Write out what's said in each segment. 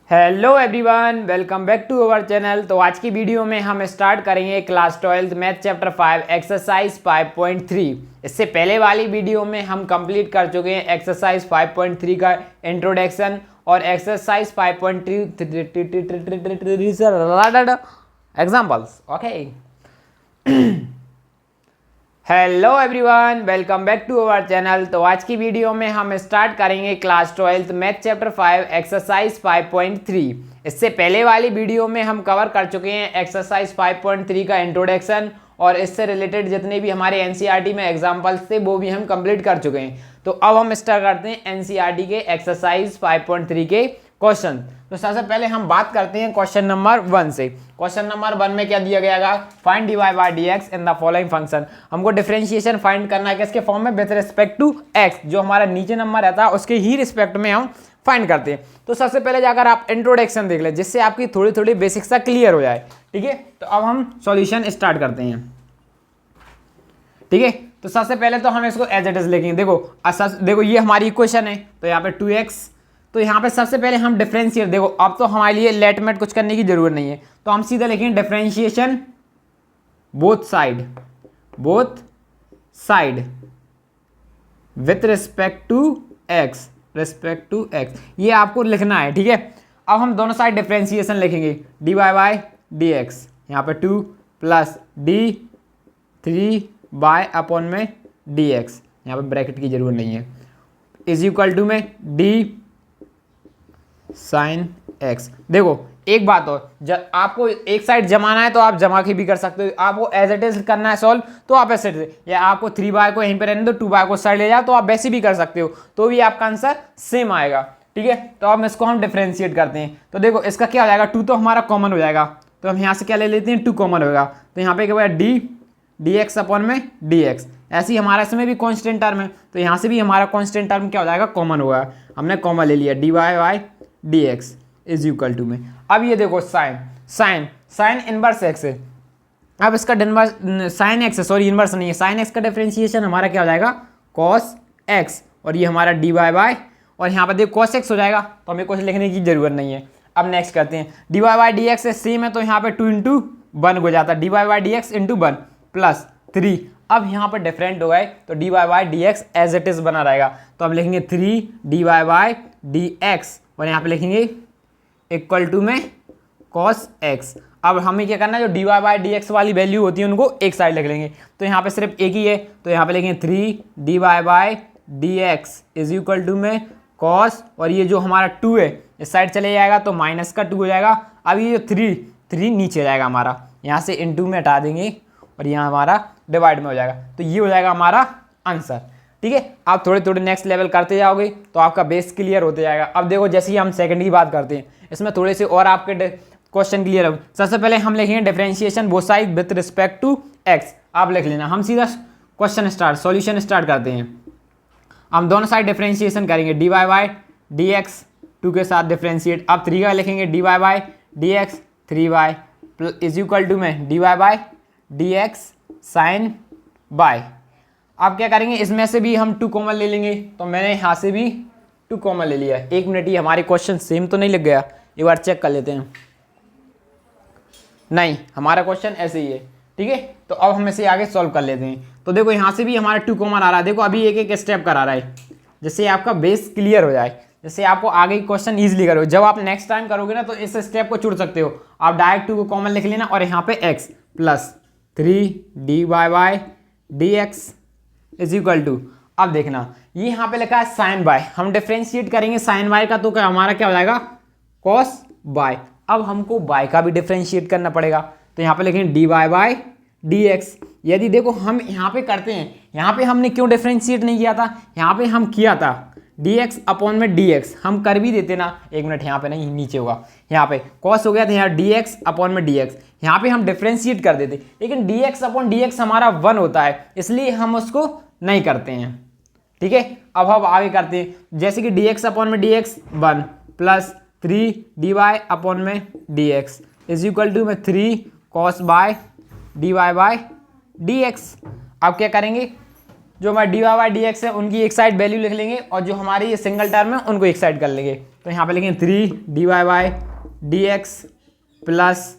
Hello everyone, welcome back to our channel. तो आज की वीडियो में हम स्टार्ट करेंगे क्लास 12 मैथ चैप्टर 5 एक्सरसाइज 5.3। इससे पहले वाली वीडियो में हम कंप्लीट कर चुके हैं एक्सरसाइज 5.3 का इंट्रोडक्शन और exercise 5.3 examples. Okay, hello everyone, welcome back to our channel. तो आज की वीडियो में हम स्टार्ट करेंगे क्लास 12 मैथ चैप्टर 5 एक्सरसाइज 5.3। इससे पहले वाली वीडियो में हम कवर कर चुके हैं एक्सरसाइज 5.3 का इंट्रोडक्शन और इससे रिलेटेड जितने भी हमारे एनसीईआरटी में एग्जांपल्स थे वो भी हम कंप्लीट कर चुके हैं। तो अब हम स्टार्ट करते हैं एनसीईआरटी के एक्सरसाइज 5.3 के क्वेश्चन। तो सबसे पहले हम बात करते हैं क्वेश्चन नंबर 1 से। क्वेश्चन नंबर 1 में क्या दिया गया? Find dy by dx in the following function. हमको डिफरेंशिएशन फाइंड करना है किसके फॉर्म में? विद रिस्पेक्ट टू x, जो हमारा नीचे नंबर रहता है उसके ही रिस्पेक्ट में हम फाइंड करते हैं। तो सबसे पहले जाकर आप इंट्रोडक्शन देख लें जिससे आपकी थोड़ी थोड़ी बेसिक सा क्लियर हो जाए। ठीक है, तो अब हम सॉल्यूशन स्टार्ट करते हैं। ठीक है, तो सबसे पहले तो हम इसको एज इट इज लिखेंगे। देखो ये हमारी इक्वेशन है, तो यहाँ पे 2x, तो यहाँ पे सबसे पहले हम डिफरेंशिएट, देखो अब तो हमारे लिए लेट मेट कुछ करने की जरूरत नहीं है, तो हम सीधा लिखेंगे differentiation both side with respect to x, ये आपको लिखना है। ठीक है, अब हम दोनों साइड डिफरेंशिएशन लिखेंगे dy बाय dx, यहाँ पे 2 प्लस डी 3 बाय अपॉन में dx, यहाँ पे ब्रैकेट की जरूरत नहीं है, इज इक्वल टू में डी साइन एक्स। देखो एक बात और, जब आपको एक साइड जमाना है तो आप जमा के भी कर सकते हो, आपको एज इट इज करना है सॉल्व तो आप ऐसे, या आपको 3 बाय को यहीं पे रहने दो, 2 बाय को साइड ले जाओ तो आप वैसे भी कर सकते हो, तो भी आपका आंसर सेम आएगा। ठीक है, तो अब इसको हम डिफरेंशिएट करते हैं। तो देखो इसका क्या हो जाएगा, 2 तो हमारा कॉमन हो जाएगा, तो हम यहाँ से क्या ले लेते हैं, 2 कॉमन होगा, तो यहाँ पे क्या होगा डी एक्स अपॉन में डी एक्स। ऐसे ही हमारा इसमें भी कांस्टेंट टर्म है, तो यहाँ से भी हमारा कांस्टेंट टर्म क्या हो जाएगा, कॉमन होगा, हमने कॉमन ले लिया, d Y by D x is equal to में। अब ये देखो साइन इनवर्स एक्स है, अब इसका साइन एक्स है, सॉरी इनवर्स नहीं है, साइन एक्स का डिफरेंशिएशन हमारा क्या हो जाएगा, कॉस एक्स, और ये हमारा डी वाई बाई, और यहाँ पर देखो कॉस एक्स हो जाएगा, तो हमें कुछ लिखने की जरूरत नहीं है। अब नेक्स्ट करते हैं, d Y by D x से सेम है, तो यहाँ पे 2 इंटू 1 हो जाता है, d Y by D x into 1 plus 3। अब यहाँ पर डिफरेंट हो गए तो D Y by D x as it is बना रहेगा, तो हम लिखेंगे 3 D Y by D x, और यहाँ पे लिखेंगे इक्वल टू में कॉस एक्स। अब हमें क्या करना है, जो d Y by D x वाली वैल्यू होती है उनको एक साइड लिख लेंगे, तो यहाँ पे सिर्फ एक ही है, तो यहाँ पे लिखेंगे 3 D Y by D x is equal to में कॉस, और ये जो हमारा 2 है इस साइड चले जाएगा तो माइनस का 2 हो जाएगा। अब ये जो 3 नीचे जाएगा हमारा, यहाँ से इनटू में हटा देंगे और यहाँ हमारा डिवाइड में हो जाएगा, तो ये हो जाएगा हमारा आंसर। ठीक है, आप थोड़े थोड़े नेक्स्ट लेवल करते जाओगे तो आपका बेस क्लियर होते जाएगा। अब देखो जैसे ही हम सेकंड की बात करते हैं, इसमें थोड़े से और आपके क्वेश्चन क्लियर हो। सबसे पहले हम लिखेंगे differentiation both side with respect to x, आप लिख लेना। हम सीधा क्वेश्चन सॉल्यूशन स्टार्ट करते हैं। हम दोनों साइड डिफरेंशिएशन करेंगे, D Y by D X 2 के साथ डिफरेंशिएट, अब 3 का लिखेंगे D Y by D X 3 Y is equal to में D Y by D x sine by. अब क्या करेंगे, इसमें से भी हम 2 कॉमन ले लेंगे, तो मैंने यहाँ से भी 2 कॉमन ले लिया। 1 मिनट, ये हमारे क्वेश्चन सेम तो नहीं लग गया, एक बार चेक कर लेते हैं। नहीं, हमारा क्वेश्चन ऐसे ही है। ठीक है, तो अब हम इसे आगे सॉल्व कर लेते हैं। तो देखो यहाँ से भी हमारा 2 कॉमन आ रहा है, देखो अभी एक एक स्टेप करा रहा है जिससे आपका बेस क्लियर हो जाए, जिससे आपको आगे क्वेश्चन ईजिली करो। जब आप नेक्स्ट टाइम करोगे ना तो इस स्टेप को छोड़ सकते हो, आप डायरेक्ट 2 को कॉमन लिख लेना, और यहाँ पे x plus 3 D Y by D x is equal to, अब देखना ये यहाँ पे लिखा है साइन बाय, हम डिफरेंशिएट करेंगे साइन बाय का, तो क्या हमारा क्या हो जाएगा, कॉस बाय। अब हमको बाय का भी डिफरेंशिएट करना पड़ेगा, तो यहाँ पे लिखेंगे D Y by D x. यदि देखो हम यहाँ पे करते हैं, यहाँ पे हमने क्यों डिफरेंशिएट नहीं किया था, यहाँ पे हम किया था डी एक्स अपॉन में डी एक्स, हम कर भी देते ना, 1 मिनट, यहाँ पे नहीं नीचे होगा, यहाँ पे कॉस हो गया था, यहाँ डी एक्स अपॉन में डी एक्स, यहाँ पे हम डिफरेंशिएट कर देते, लेकिन d x upon D x हमारा 1 होता है, इसलिए हम उसको नहीं करते हैं। ठीक है, अब हम आगे करते हैं, जैसे कि डी एक्स अपॉन में D x 1 plus 3 D Y upon में D x is equal to में 3 cos by D Y by D x. अब क्या करेंगे, जो हमारा D Y by D X है उनकी एक साइड वैल्यू लिख लेंगे और जो हमारी ये सिंगल टर्म है उनको एक साइड कर लेंगे। तो यहाँ पे लिखेंगे 3 D Y by D x plus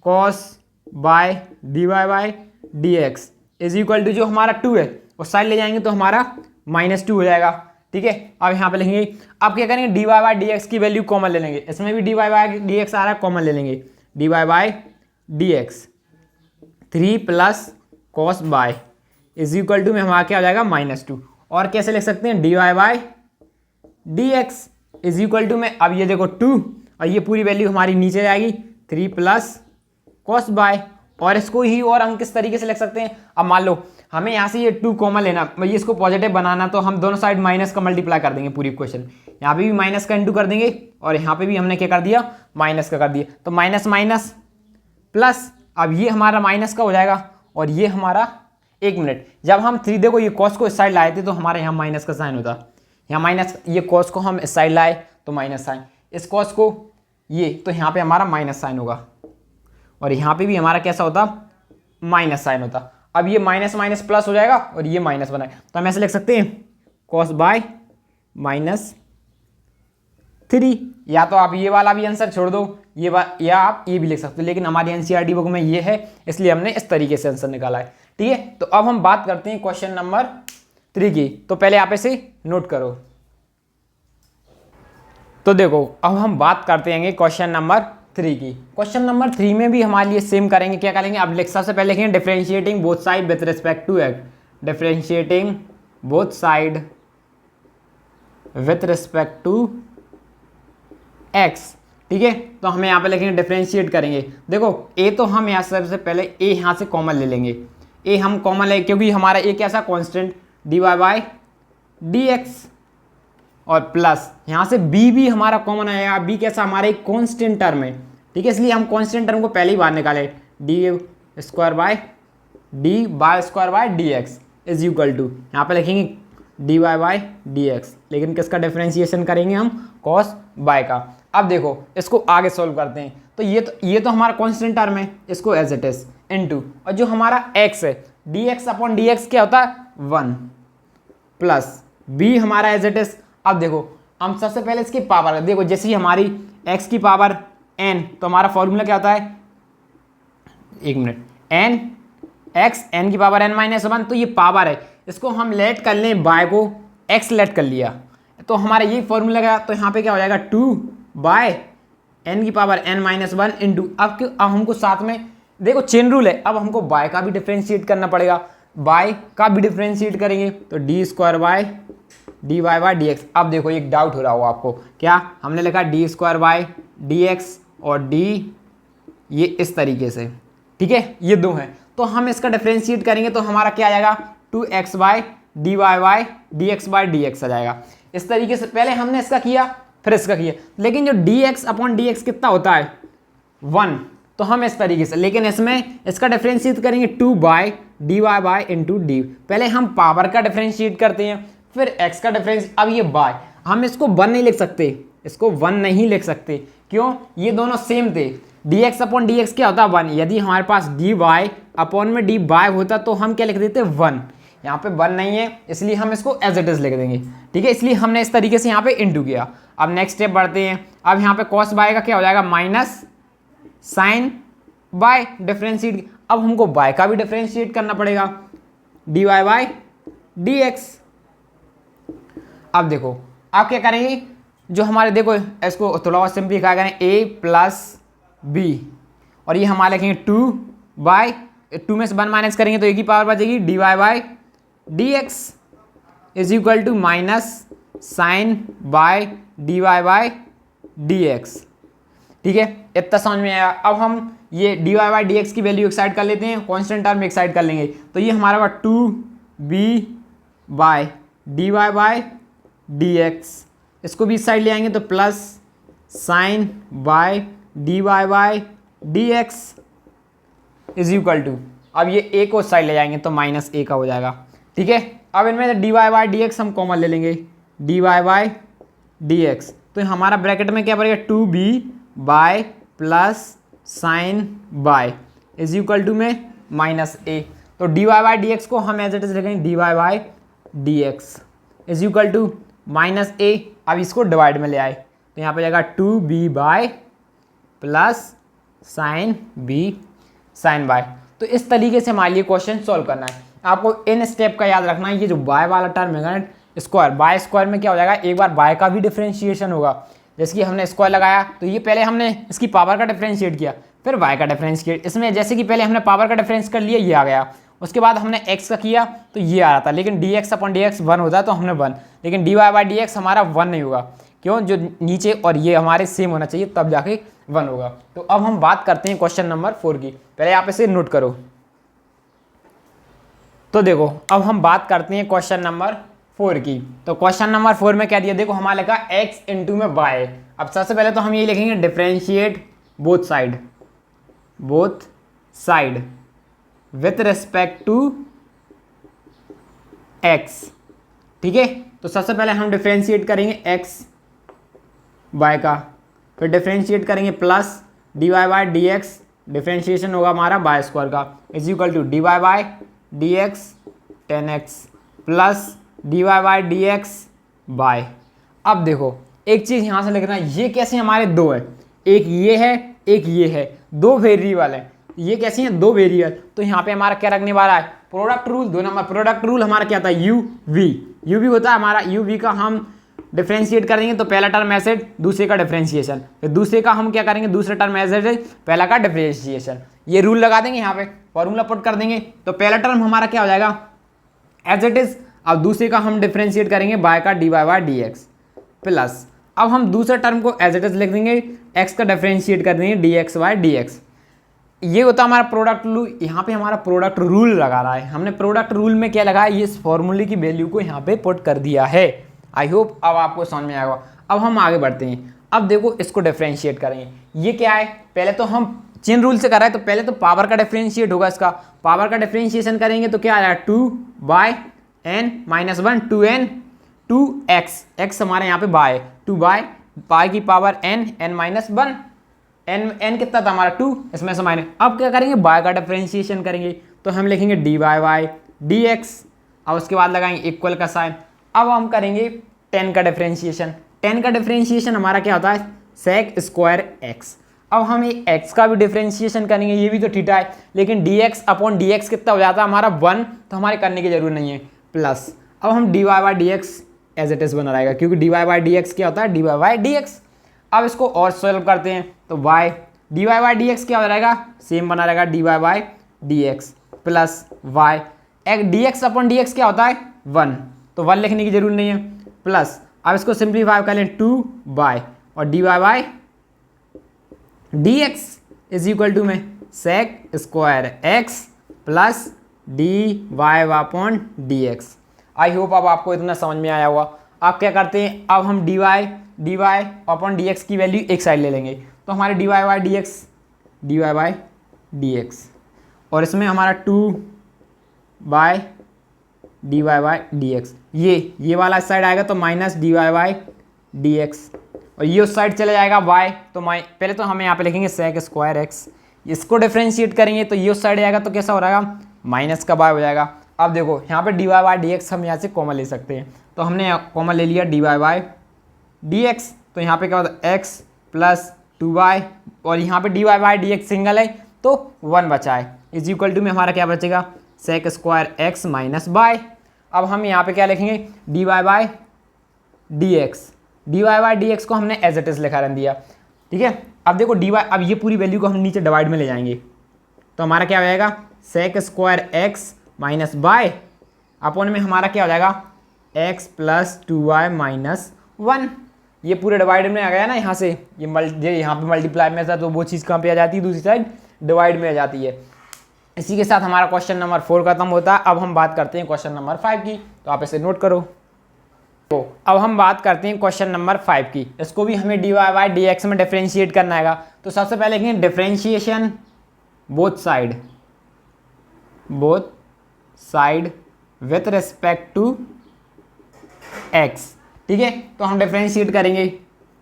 cos by D Y by D x is equal to जो हमारा 2 है उस साइड ले जाएंगे तो हमारा -2 हो जाएगा। ठीक है, अब यहाँ पे लिखेंगे, अब क्या करेंगे D Y by D x की वैल्यू कॉमन ले लेंगे, इसमें भी D Y by D X आ रहा है, कॉमन ले लेंगे D Y by D X 3 plus cos by is equal to में हमारा क्या हो जाएगा -2। और कैसे लिख सकते हैं d Y by D x is equal to में, अब ये देखो 2 और ये पूरी वैल्यू हमारी नीचे जाएगी 3 प्लस कॉस बाय, और इसको ही और हम किस तरीके से लिख सकते हैं, अब मान लो हमें यहाँ से ये 2 कॉमन लेना, ये इसको पॉजिटिव बनाना, तो हम दोनों साइड माइनस का मल्टीप्लाई कर देंगे पूरी इक्वेशन, यहाँ पे भी माइनस का इंटू कर देंगे और यहाँ पे भी हमने क्या कर दिया माइनस का कर दिया, तो माइनस माइनस प्लस, अब ये हमारा माइनस का हो जाएगा और ये हमारा, एक मिनट, जब हम 3 देखो ये कॉस को इस साइड लाए थे तो हमारे यहाँ माइनस का साइन होता, यहाँ माइनस, ये कॉस को हम इस साइड लाए तो माइनस साइन, इस कॉस को ये, तो यहाँ पे हमारा माइनस साइन होगा और यहाँ पे भी हमारा कैसा होता माइनस साइन होता। अब ये माइनस माइनस प्लस हो जाएगा और ये माइनस बनाए, तो हम ऐसे लिख सकते हैं कॉस बाय -3, या तो आप ये वाला भी आंसर छोड़ दो, ये या आप ये भी लिख सकते हो, लेकिन हमारी एनसीईआरटी बुक में ये है इसलिए हमने इस तरीके से आंसर निकाला है। ठीक है, तो अब हम बात करते हैं क्वेश्चन नंबर 3 की, तो पहले आप इसे नोट करो। तो देखो अब हम बात करते हैं क्वेश्चन नंबर 3 की। क्वेश्चन नंबर 3 में भी हमारे लिए सेम करेंगे, क्या करेंगे, अब सबसे पहले लिखेंगे differentiating both side with respect to x, differentiating both side with respect to x. ठीक है, तो हमें यहाँ पे लिखेंगे डिफरेंशिएट करेंगे, देखो ए तो हम यहाँ सबसे पहले ए यहाँ से कॉमन ले लेंगे, ए हम कॉमन ले, क्योंकि हमारा ए कैसा constant d Y by D x, और प्लस यहाँ से बी भी हमारा कॉमन आएगा, बी कैसा हमारा एक कांस्टेंट टर्म है। ठीक है, इसलिए हम कांस्टेंट टर्म को पहले ही बाहर निकाले, d square by d by square by D x is equal to, यहाँ पे लिखेंगे D Y by D x, लेकिन किसका डिफरेंशिएशन करेंगे हम कॉस बाय का। अब देखो इसको आगे सॉल्व करते हैं, तो ये तो हमारा कांस्टेंट टर्म है, इसको एज इट इज इनटू, और जो हमारा x है D x upon D x क्या होता है 1 प्लस b हमारा एज इट इज। अब देखो हम सबसे पहले इसकी पावर, देखो जैसे ही हमारी x की पावर n, तो हमारा फॉर्मूला क्या होता है, एक मिनट, n x n की पावर n माइनस 1, तो ये पावर है, इसको हम लेट कर लें y को x लेट कर लिया, तो हमारा ये फॉर्मूला गया, तो यहाँ पे क्या हो जाएगा 2 बाय n की पावर n माइनस 1 इंटू, अब हमको साथ में देखो चेन रूल है, अब हमको y का भी डिफरेंशिएट करना पड़ेगा, y का भी डिफरेंशिएट करेंगे तो d square by D Y by D x. अब देखो एक डाउट हो रहा हो आपको, क्या हमने लिखा D square by D x और डी ये इस तरीके से, ठीक है ये दो हैं, तो हम इसका डिफरेंशिएट करेंगे तो हमारा क्या आ जाएगा 2x by D Y by D x by D X आ जाएगा। इस तरीके से पहले हमने इसका किया फिर इसका किया, लेकिन जो D x upon D x कितना होता है 1, तो हम इस तरीके से, लेकिन इसमें इसका डिफरेंशिएट करेंगे 2 by D Y by into d, पहले हम पावर का डिफरेंशिएट करते हैं फिर x का डिफरेंस, अब ये बाय, हम इसको 1 नहीं लिख सकते, इसको 1 नहीं लिख सकते, क्यों, ये दोनों सेम थे, dx अपॉन डी एक्स क्या होता है 1, यदि हमारे पास डी वाई अपॉन में डी बाय होता तो हम क्या लिख देते 1, यहाँ पे 1 नहीं है इसलिए हम इसको एज इट इज लिख देंगे। ठीक है, इसलिए हमने इस तरीके से यहाँ पे इंटू किया। अब नेक्स्ट स्टेप बढ़ते हैं, अब यहाँ पे कॉस बाय का क्या हो जाएगा माइनस साइन बाय डिफरेंशिएट, अब हमको बाय का भी डिफरेंशिएट करना पड़ेगा d Y by D x. अब देखो आप क्या करेंगे, जो हमारे देखो इसको थोड़ा और सिंपलीफाई करें a प्लस बी, और ये हमारे लिखेंगे 2 बाय 2 में से 1 माइनस करेंगे तो a की पावर बचेगी d Y by D x is equal to minus sine by D Y by D x. ठीक है, इतना समझ में आया। अब हम ये d Y by D x की वैल्यू एक साइड कर लेते हैं, कॉन्स्टेंट टर्म एक साइड कर लेंगे, तो ये हमारा हुआ 2b by D Y by D x, इसको भी इस साइड ले आएंगे तो plus sine by D Y by D x is equal to, अब ये a को साइड ले जाएंगे तो माइनस a का हो जाएगा। ठीक है, अब इनमें D Y by D x हम कॉमन ले लेंगे, D Y by D x, तो हमारा ब्रैकेट में क्या पड़ेगा 2b by plus sine by is equal to में माइनस a, तो D Y by D x को हम एज इट इज लिखेंगे D Y by D x is equal to minus A, अब इसको डिवाइड में ले आए तो यहाँ पे जाएगा 2b/, plus sine b sine y. तो इस तरीके से हमारे लिए क्वेश्चन सॉल्व करना है। आपको इन स्टेप का याद रखना है। ये जो बाय वाला टर्म है ना स्क्वायर, बाय स्क्वायर में क्या हो जाएगा, एक बार बाय का भी डिफरेंशिएशन होगा। जैसे कि हमने स्क्वायर लगाया तो ये पहले हमने इसकी पावर का डिफरेंशिएट किया, फिर वाई का डिफरेंशिएट। इसमें जैसे कि पहले हमने पावर का डिफरेंस कर लिया, ये आ गया। उसके बाद हमने एक्स का किया तो ये आ रहा था, लेकिन d x upon D x 1 होता है तो हमने 1, लेकिन d Y by D x हमारा 1 नहीं होगा। क्यों? जो नीचे और ये हमारे सेम होना चाहिए, तब जाके 1 होगा। तो अब हम बात करते हैं क्वेश्चन नंबर 4 की। पहले आप इसे नोट करो। तो देखो अब हम बात करते हैं क्वेश्चन नंबर 4 की। तो क्वेश्चन नंबर 4 में क्या दिया, देखो हमारा लिखा x इंटू में y। अब सबसे पहले तो हम ये लिखेंगे differentiate both side with respect to x। ठीक है, तो सबसे पहले हम डिफरेंशिएट करेंगे x y का, फिर डिफरेंशिएट करेंगे plus D Y by D x, differentiation होगा हमारा बाय स्क्वायर का, is equal to d Y by D x 10x plus D Y by D x by. अब देखो एक चीज़ यहाँ से लिखना, ये कैसे हमारे दो है, एक ये है एक ये है, दो वेरिएबल है। ये कैसे हैं, दो वेरिएबल। तो यहाँ पे हमारा क्या रखने वाला है, product rule. 2 number product rule हमारा क्या था, यू वी होता है हमारा। यू वी का हम डिफरेंशिएट करेंगे तो पहला टर्म ऐसे, दूसरे का डिफरेंशिएशन, फिर दूसरे का हम क्या करेंगे, दूसरा टर्म ऐसे, पहला का डिफरेंशिएशन। ये रूल लगा देंगे, यहाँ पे फॉर्मूला पुट कर देंगे। तो पहला टर्म हमारा क्या हो जाएगा एज इट इज। अब दूसरे का हम डिफरेंशिएट करेंगे बाय का d Y by D x plus, अब हम दूसरे टर्म को एज इट इज लिख देंगे, एक्स का डिफरेंशिएट कर देंगे D x by D x. ये होता है हमारा प्रोडक्ट रूल। यहाँ पे हमारा प्रोडक्ट रूल लगा रहा है हमने। प्रोडक्ट रूल में क्या लगाया, ये इस फॉर्मूले की वैल्यू को यहाँ पे पुट कर दिया है। आई होप अब आपको समझ में आएगा। अब हम आगे बढ़ते हैं। अब देखो इसको डिफरेंशिएट करेंगे। ये क्या है, पहले तो हम चेन रूल से कर रहे हैं, तो पहले तो पावर का डिफरेंशिएट होगा। इसका पावर का डिफरेंशिएशन करेंगे तो क्या आ जाएगा, 2/n - 1 2n 2x, x हमारे यहाँ पे बाय, 2/पाई की पावर n n-1, n कितना था हमारा 2, इसमें से माइनस। अब क्या करेंगे, बाय का डिफरेंशिएशन करेंगे तो हम लिखेंगे dy बाई डी एक्स, और उसके बाद लगाएंगे इक्वल का साइन। अब हम करेंगे 10 का डिफरेंशिएशन। 10 का डिफरेंशिएशन हमारा क्या होता है, sec स्क्वायर x। अब हम ये x का भी डिफरेंशिएशन करेंगे, ये भी तो थीटा है, लेकिन dx अपॉन dx कितना हो जाता है हमारा 1, तो हमारे करने की जरूरत नहीं है, प्लस अब हम dy by D x as it is बना रहेगा, क्योंकि dy बाई डी एक्स क्या होता है, dy बाई डी एक्स। अब इसको और सॉल्व करते हैं तो y dy by D x क्या हो जाएगा, सेम बना रहेगा dy by D x plus y D x upon D x क्या होता है 1, तो 1 लिखने की जरूरत नहीं है, प्लस अब इसको सिंप्लीफाई कर लें 2 बाय और dy by D x is equal to में sec square x plus D Y upon D X. I hope अब आपको इतना समझ में आया होगा। अब क्या करते हैं, अब हम d Y upon D x की वैल्यू एक साइड ले लेंगे, तो हमारे d Y by D x, और इसमें हमारा 2 by D Y by D x, ये वाला साइड आएगा तो minus d Y by D x, और ये उस साइड चले जाएगा y, तो पहले तो हमें यहाँ पे लिखेंगे सेक स्क्वायर एक्स। इसको डिफरेंशिएट करेंगे तो ये उस साइड जाएगा तो कैसा हो रहेगा, माइनस का y हो जाएगा। अब देखो यहाँ पे d Y by D x हम यहाँ से कॉमन ले सकते हैं, तो हमने कॉमन ले लिया d Y by D x, तो यहाँ पे क्या होता है x प्लस 2y, और यहाँ पे d Y by D x single है तो 1 बचा है, इज इक्वल टू में हमारा क्या बचेगा, sec square x minus by. अब हम यहाँ पे क्या लिखेंगे, D Y by D x, D Y by D x को हमने एज इट इज लिखा रख दिया। ठीक है, अब देखो डी वाई, अब ये पूरी वैल्यू को हम नीचे डिवाइड में ले जाएंगे तो हमारा क्या हो जाएगा, sec square x minus by upon में हमारा क्या हो जाएगा, एक्स प्लस 2y माइनस 1। ये पूरे डिवाइड में आ गया ना, यहाँ से ये यहाँ पे मल्टीप्लाई में था, तो वो चीज़ कहाँ पे आ जाती है, दूसरी साइड डिवाइड में आ जाती है। इसी के साथ हमारा क्वेश्चन नंबर 4 खत्म होता है। अब हम बात करते हैं क्वेश्चन नंबर 5 की, तो आप इसे नोट करो। तो अब हम बात करते हैं क्वेश्चन नंबर 5 की। इसको भी हमें D Y by D X में डिफरेंशिएट करना है। तो सबसे पहले लिखेंगे differentiation both side with respect to x. ठीक है, तो हम डिफरेंशिएट करेंगे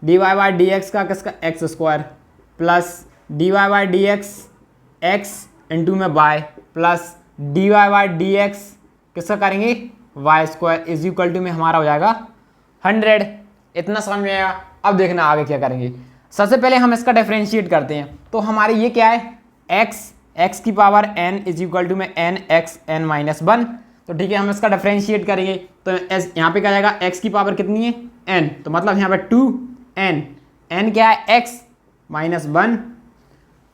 D Y by D x का किसका, X square plus D Y by D X X into में by plus D Y by D x किसका करेंगे, Y square is equal to में हमारा हो जाएगा 100। इतना समझ में आएगा। अब देखना आगे क्या करेंगे। सबसे पहले हम इसका डिफरेंशिएट करते हैं। तो हमारे ये क्या है, x की power n is equal to में n x n माइनस 1। तो ठीक है, हम इसका डिफरेंशिएट करेंगे तो यहाँ पे क्या जाएगा, x की पावर कितनी है n, तो मतलब यहाँ पे 2n, n क्या है x माइनस 1।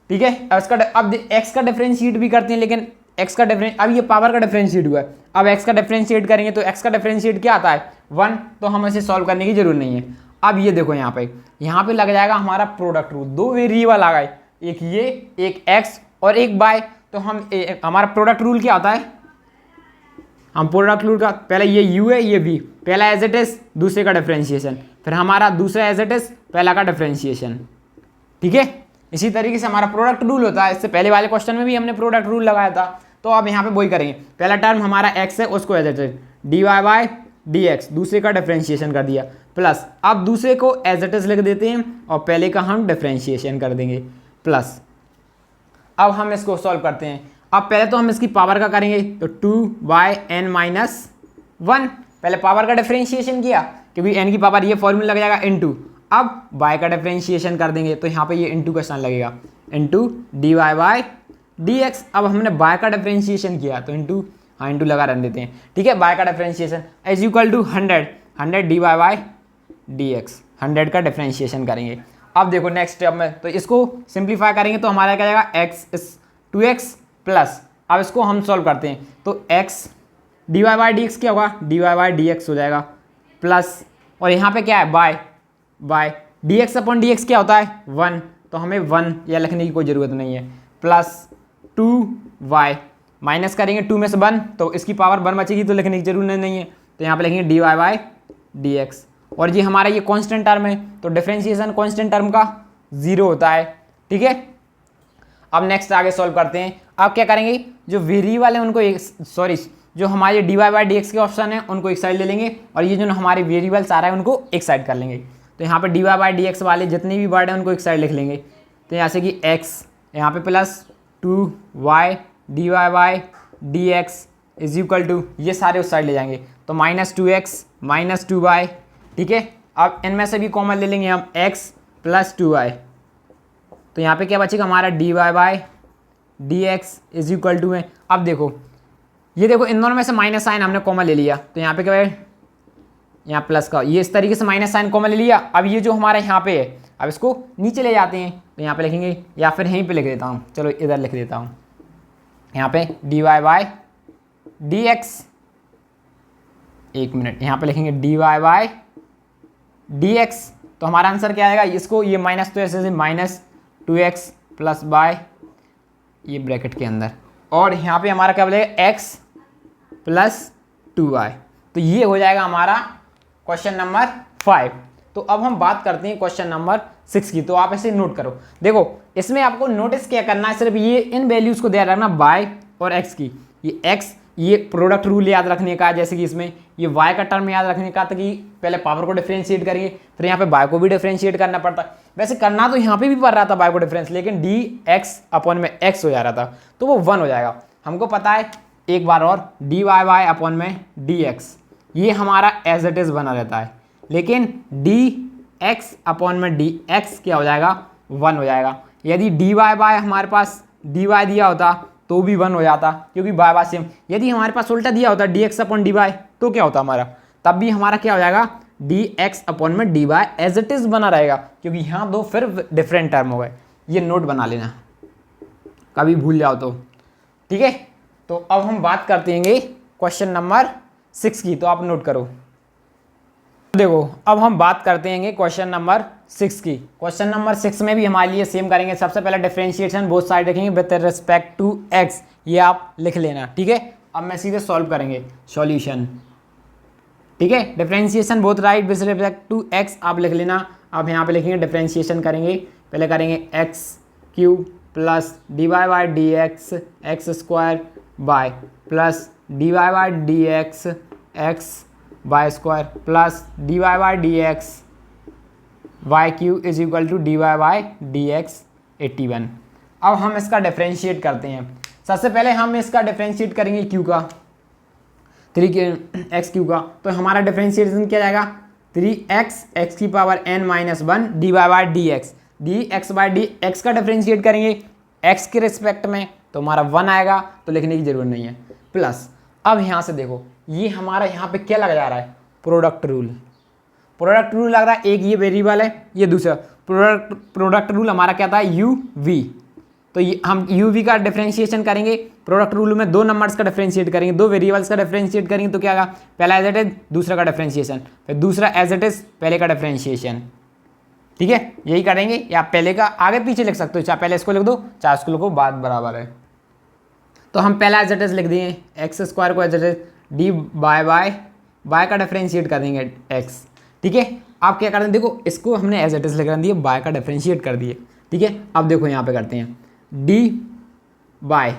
ठीक है, अब x का डिफरेंशिएट भी करते हैं, लेकिन x का डिफरेंस, अब ये पावर का डिफरेंशिएट हुआ है, अब x का डिफरेंशिएट करेंगे तो x का डिफरेंशिएट क्या आता है 1, तो हम इसे सॉल्व करने की जरूरत नहीं है। अब ये देखो यहाँ पे लग जाएगा हमारा प्रोडक्ट रूल, दो वेरिएबल आ गए, एक ये एक x और एक y। तो हम हमारा प्रोडक्ट रूल क्या होता है, हम प्रोडक्ट रूल का पहले ये u है ये v, पहला एज इट इज दूसरे का डिफरेंशिएशन, फिर हमारा दूसरा एज इट इज पहला का डिफरेंशिएशन। ठीक है, इसी तरीके से हमारा प्रोडक्ट रूल होता है। इससे पहले वाले क्वेश्चन में भी हमने प्रोडक्ट रूल लगाया था, तो अब यहाँ पे वही करेंगे। पहला टर्म हमारा x है, उसको as it is dy by dx, दूसरे का डिफरेंशिएशन कर दिया, प्लस अब दूसरे को एज इट इज लिख देते हैं और पहले का हम डिफरेंशिएशन कर देंगे, प्लस अब हम इसको सॉल्व करते हैं। अब पहले तो हम इसकी पावर का करेंगे, तो 2yn माइनस 1, पहले पावर का डिफरेंशिएशन किया क्योंकि n की पावर ये फॉर्मूला लग जाएगा इनटू, अब y का डिफरेंशिएशन कर देंगे तो यहाँ पे ये इनटू का साइन लगेगा, इनटू dy बाय dx। अब हमने y का डिफरेंशिएशन किया तो इनटू, हाँ इनटू लगा रन देते हैं। ठीक है, y का differentiation is equal to 100 dy by dx, 100 का डिफरेंशिएशन करेंगे। अब देखो नेक्स्ट स्टेप में, तो इसको सिंप्लीफाई करेंगे तो हमारा क्या जाएगा x इज 2x प्लस, अब इसको हम सॉल्व करते हैं तो x dy बाई dx क्या होगा, dy बाई dx हो जाएगा, प्लस और यहाँ पे क्या है बाय dx अपॉन dx क्या होता है 1, तो हमें 1 या लिखने की कोई ज़रूरत नहीं है, प्लस 2y माइनस करेंगे 2 में से 1, तो इसकी पावर 1 बचेगी तो लिखने की जरूरत नहीं है, तो यहाँ पे लिखेंगे dy बाई dx। और ये हमारा ये कांस्टेंट टर्म है, तो डिफरेंशिएशन कांस्टेंट टर्म का 0 होता है। ठीक है, अब नेक्स्ट आगे सॉल्व करते हैं। अब क्या करेंगे, जो वेरिएबल है उनको जो हमारे dy बाई dx के ऑप्शन है उनको एक साइड ले लेंगे, और ये जो हमारे वेरिएबल्स आ रहा है उनको एक साइड कर लेंगे। तो यहाँ पे dy बाई dx वाले जितने भी वर्ड हैं उनको एक साइड लिख लेंगे, तो यहाँ से कि x यहाँ पे plus 2y dy by dx is equal to, ये सारे उस साइड ले जाएंगे तो माइनस 2x माइनस 2y। ठीक है, अब इनमें से भी कॉमन ले लेंगे हम x प्लस 2y, तो यहाँ पे क्या बचेगा हमारा dy by dx is equal to में। अब देखो ये देखो इन दोनों में से माइनस साइन हमने कॉमन ले लिया, तो यहाँ पे क्या है, यहाँ प्लस का ये इस तरीके से माइनस साइन कॉमन ले लिया। अब ये जो हमारे यहाँ पे है, अब इसको नीचे ले जाते हैं, तो यहाँ पे लिखेंगे, या फिर यहीं पे लिख देता हूँ, चलो इधर लिख देता हूँ, यहाँ पे dy बाई dx, एक मिनट, यहाँ पे लिखेंगे dy बाई dx, तो हमारा आंसर क्या आएगा, इसको ये माइनस तो ऐसे माइनस 2x प्लस बाय ये ब्रैकेट के अंदर, और यहाँ पे हमारा क्या बोलेगा x प्लस 2y, तो ये हो जाएगा हमारा क्वेश्चन नंबर 5। तो अब हम बात करते हैं क्वेश्चन नंबर 6 की, तो आप इसे नोट करो। देखो इसमें आपको नोटिस क्या करना है, सिर्फ ये इन वैल्यूज़ को ध्यान रखना, y और x की, ये x ये प्रोडक्ट रूल याद रखने का, जैसे कि इसमें ये y का टर्म याद रखने का, ताकि पहले पावर को डिफरेंशिएट करेंगे, फिर यहाँ पे y को भी डिफरेंशिएट करना पड़ता है। वैसे करना तो यहाँ पे भी पड़ रहा था y को डिफरेंस, लेकिन dx अपॉन में x हो जा रहा था, तो वो 1 हो जाएगा। हमको पता है एक बार और dy बाई अपॉन में dx, ये हमारा एज इट इज बना रहता है, लेकिन dx अपॉन में dx क्या हो जाएगा 1 हो जाएगा। यदि dy बाय हमारे पास dy दिया होता तो भी 1 हो जाता, क्योंकि बाय बाय सेम। यदि हमारे पास उल्टा दिया होता dx अपॉन dy तो क्या होता हमारा, तब भी हमारा क्या हो जाएगा dx अपॉन में dy एज इट इज बना रहेगा, क्योंकि यहाँ दो फिर डिफरेंट टर्म हो गए। ये नोट बना लेना, कभी भूल जाओ तो। ठीक है, तो अब हम बात करते हैं क्वेश्चन नंबर 6 की, तो आप नोट करो। देखो अब हम बात करते हैं क्वेश्चन नंबर 6 की। क्वेश्चन नंबर 6 में भी हमारे लिए सेम करेंगे। सबसे पहले डिफरेंशिएशन बोथ साइड रखेंगे विद रिस्पेक्ट टू x, ये आप लिख लेना। ठीक है, अब मैं सीधे सॉल्व करेंगे सॉल्यूशन। ठीक है, differentiation both right with respect to x आप लिख लेना। अब यहाँ पे लिखेंगे डिफरेंशिएशन करेंगे, पहले करेंगे x cube plus dy by dx x square by plus dy by dx x y square plus dy by dx y cube is equal to dy by dx 81। अब हम इसका डिफरेंशिएट करते हैं। सबसे पहले हम इसका डिफरेंशिएट करेंगे q का, 3x क्यू का, तो हमारा डिफरेंशिएशन क्या जाएगा 3x x की power n minus 1 d Y by D x. D x by D x का डिफरेंशिएट करेंगे x के रिस्पेक्ट में तो हमारा 1 आएगा, तो लिखने की जरूरत नहीं है। प्लस अब यहाँ से देखो ये हमारा यहाँ पे क्या लग जा रहा है प्रोडक्ट रूल। प्रोडक्ट रूल लग रहा है, एक ये वेरिएबल है ये दूसरा। प्रोडक्ट रूल हमारा क्या था यू वी, तो ये हम यू वी का डिफरेंशिएशन करेंगे। प्रोडक्ट रूल में दो नंबर्स का डिफरेंशिएट करेंगे, दो वेरिएबल्स का डिफरेंशिएट करेंगे, तो क्या होगा पहला एज इट इज दूसरा का डिफरेंशिएशन, फिर दूसरा एज इट इज पहले का डिफरेंशिएशन। ठीक है यही करेंगे, या पहले का आगे पीछे लिख सकते हो, चाहे पहले इसको लिख दो चाहे इसको लिखो, बात बराबर है। तो हम पहला एज इट इज लिख दिए एक्स स्क्वायर को as it is d by का डिफरेंशिएट कर देंगे एक्स। ठीक है आप क्या करते हैं देखो इसको हमने एज इट इज लिख दिए, बाय का डिफरेंशिएट कर दिए। ठीक है अब देखो यहाँ पे करते हैं डी बाय,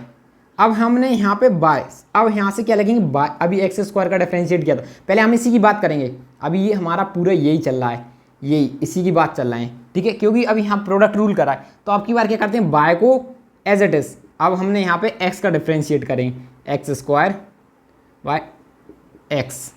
अब हमने यहाँ पे बाय, अब यहाँ से क्या लगेंगे बाय, अभी एक्स स्क्वायर का डिफरेंशिएट किया था, पहले हम इसी की बात करेंगे। अभी ये हमारा पूरा यही चल रहा है, यही इसी की बात चल रहा है। ठीक है क्योंकि अभी यहाँ प्रोडक्ट रूल करा है, तो आपकी बार क्या करते हैं बाय को एज इट इज, अब हमने यहाँ पे एक्स का डिफरेंशिएट करेंगे एक्स स्क्वायर बाय एक्स।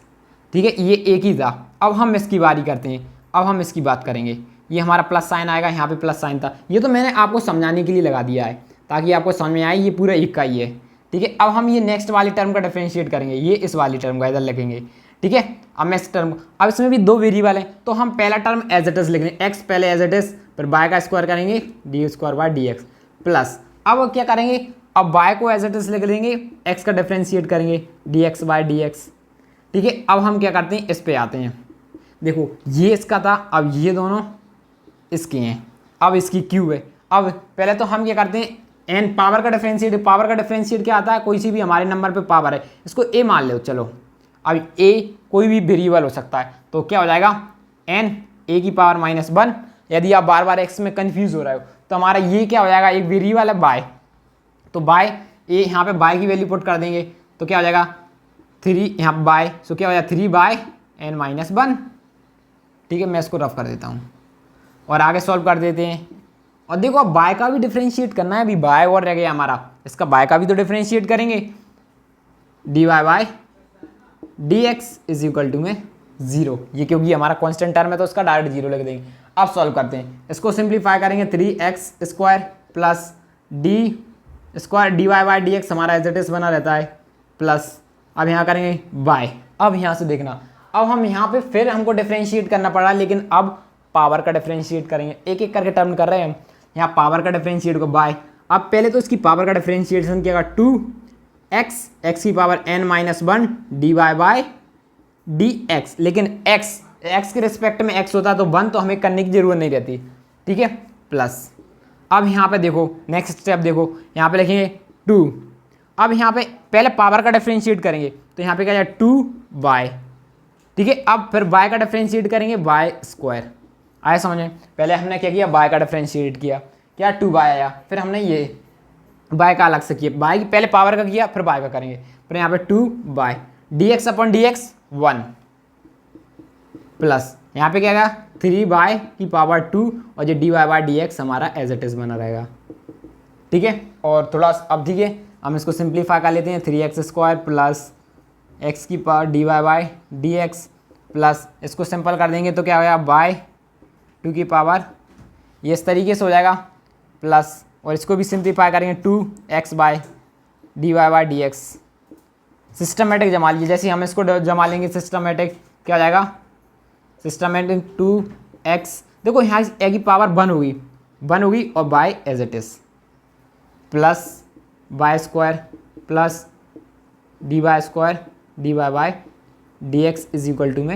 ठीक है ये एक ही था, अब हम इसकी बारी करते हैं, अब हम इसकी बात करेंगे। ये हमारा प्लस साइन आएगा, यहाँ पे प्लस साइन था, ये तो मैंने आपको समझाने के लिए लगा दिया है ताकि आपको समझ में आए ये पूरा एक का ही है। ठीक है अब हम ये नेक्स्ट वाली टर्म का डिफरेंशिएट करेंगे, ये इस वाली टर्म का इधर लिखेंगे। ठीक है अब मैं इस टर्म, अब इसमें भी दो वेरिएबल है, तो हम पहला टर्म एज इट इज लिख लेंगे एक्स पहले एज इट इज, फिर बाय का स्क्वायर करेंगे D square by D x plus, अब क्या करेंगे अब बाय को एज इट इज लिख लेंगे, एक्स का डिफरेंशिएट करेंगे d x by D x. ठीक है अब हम क्या करते हैं इस पे आते हैं, देखो ये इसका था, अब ये दोनों इसके हैं, अब इसकी क्यू है। अब पहले तो हम क्या करते हैं एन पावर का डिफरेंशिएट, पावर का डिफरेंशिएट क्या आता है कोई सी भी हमारे नंबर पे पावर है, इसको ए मान लो चलो। अब ए कोई भी वेरिएबल हो सकता है, तो क्या हो जाएगा एन ए की पावर माइनस 1। यदि आप बार बार एक्स में कंफ्यूज हो रहे हो तो हमारा ये क्या हो जाएगा एक वेरिएबल है बाय, तो बाय ए यहाँ पे बाय की वैल्यू पुट कर देंगे, तो क्या हो जाएगा 3 यहाँ बाय, सो क्या हो जाएगा 3 बाय एन माइनस 1। ठीक है मैं इसको रफ कर देता हूँ और आगे सॉल्व कर देते हैं। और देखो अब बाय का भी डिफरेंशिएट करना है, अभी बाय और रह गया हमारा, इसका बाय का भी तो डिफरेंशिएट करेंगे D Y by D x is equal to में 0, ये क्योंकि हमारा कांस्टेंट टर्म है तो उसका डायरेक्ट 0 लिख देंगे। अब सॉल्व करते हैं, इसको सिंप्लीफाई करेंगे 3x square plus d square d Y by D x हमारा एज इट इज बना रहता है प्लस, अब यहाँ करेंगे बाय। अब यहाँ से देखना अब हम यहाँ पे फिर हमको डिफरेंशिएट करना पड़ा, लेकिन अब पावर का डिफरेंशिएट करेंगे, एक एक करके टर्म कर रहे हैं हम। यहाँ पावर का डिफरेंशिएट को बाय, अब पहले तो इसकी पावर का डिफरेंशिएशन किया 2x x की power n minus 1 d Y by D x, लेकिन x के रिस्पेक्ट में x होता है तो 1, तो हमें करने की जरूरत नहीं रहती। ठीक है प्लस, अब यहाँ पे देखो नेक्स्ट स्टेप देखो यहाँ पे लिखेंगे 2, अब यहाँ पे पहले पावर का डिफरेंशिएट करेंगे, तो यहाँ पे क्या जाए 2y। ठीक है अब फिर y का डिफरेंशिएट करेंगे y स्क्वायर, आया समझ में। पहले हमने क्या किया y का डिफरेंशिएट किया, क्या 2y आया, फिर हमने ये y का अलग से किया, y पहले पावर का किया फिर y का करेंगे, फिर यहाँ पे 2y dx upon dx 1 plus यहाँ पे क्या आएगा 3y की पावर 2 और ये dy बाई dx हमारा एज इट इज बना रहेगा। ठीक है और थोड़ा अब ठीक है हम इसको सिंप्लीफाई कर लेते हैं 3x स्क्वायर प्लस x की power dy by dx plus इसको सिंपल कर देंगे तो क्या होगा बाय 2 की पावर ये इस तरीके से हो जाएगा प्लस, और इसको भी सिंप्लीफाई करेंगे 2x by dy by dx। Systematic जमा लीजिए, जैसे हम इसको जमा लेंगे सिस्टमेटिक क्या हो जाएगा सिस्टमेटिक 2x, देखो यहाँ a की पावर 1 होगी और by as it is plus y square plus D y square d Y by D x is equal to में